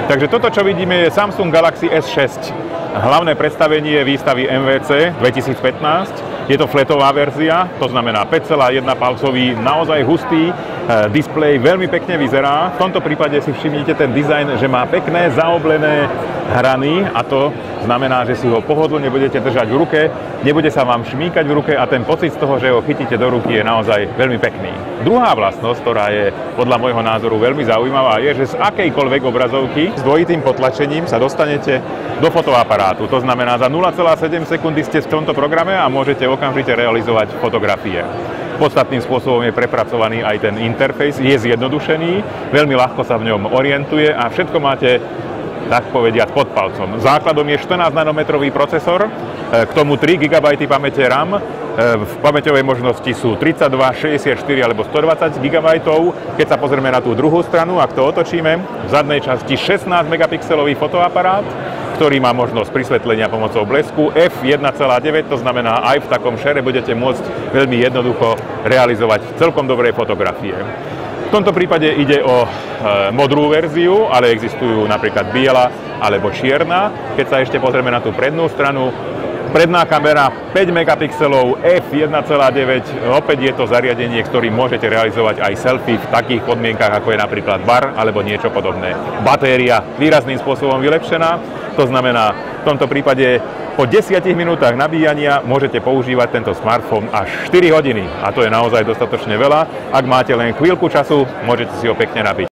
Takže toto, čo vidíme, je Samsung Galaxy S6. Hlavné predstavenie výstavy MWC 2015. Je to flatová verzia, to znamená 5,1 palcový, naozaj hustý displej, veľmi pekne vyzerá. V tomto prípade si všimnite ten dizajn, že má pekné zaoblené hrany a to znamená, že si ho pohodlne budete držať v ruke, nebude sa vám šmýkať v ruke a ten pocit z toho, že ho chytíte do ruky, je naozaj veľmi pekný. Druhá vlastnosť, ktorá je podľa môjho názoru veľmi zaujímavá, je, že z akejkoľvek obrazovky s dvojitým potlačením sa dostanete do fotoaparátu. To znamená, za 0,7 sekundy ste v tomto programe a môžete okamžite realizovať fotografie. Podstatným spôsobom je prepracovaný aj ten interfejs, je zjednodušený, veľmi ľahko sa v ňom orientuje a všetko máte, tak povediať, pod palcom. Základom je 14 nanometrový procesor, k tomu 3 GB pamäte RAM, v pamäťovej možnosti sú 32, 64 alebo 120 GB. Keď sa pozrieme na tú druhú stranu, ak to otočíme, v zadnej časti 16 megapixelový fotoaparát, ktorý má možnosť prisvetlenia pomocou blesku f1.9, to znamená, aj v takom šere budete môcť veľmi jednoducho realizovať celkom dobré fotografie. V tomto prípade ide o modrú verziu, ale existujú napríklad biela alebo čierna. Keď sa ešte pozrieme na tú prednú stranu, predná kamera 5 megapixelov f1.9, opäť je to zariadenie, ktorým môžete realizovať aj selfie v takých podmienkach, ako je napríklad bar alebo niečo podobné. Batéria výrazným spôsobom vylepšená, to znamená, v tomto prípade po 10 minútach nabíjania môžete používať tento smartfón až 4 hodiny a to je naozaj dostatočne veľa. Ak máte len chvíľku času, môžete si ho pekne nabiť.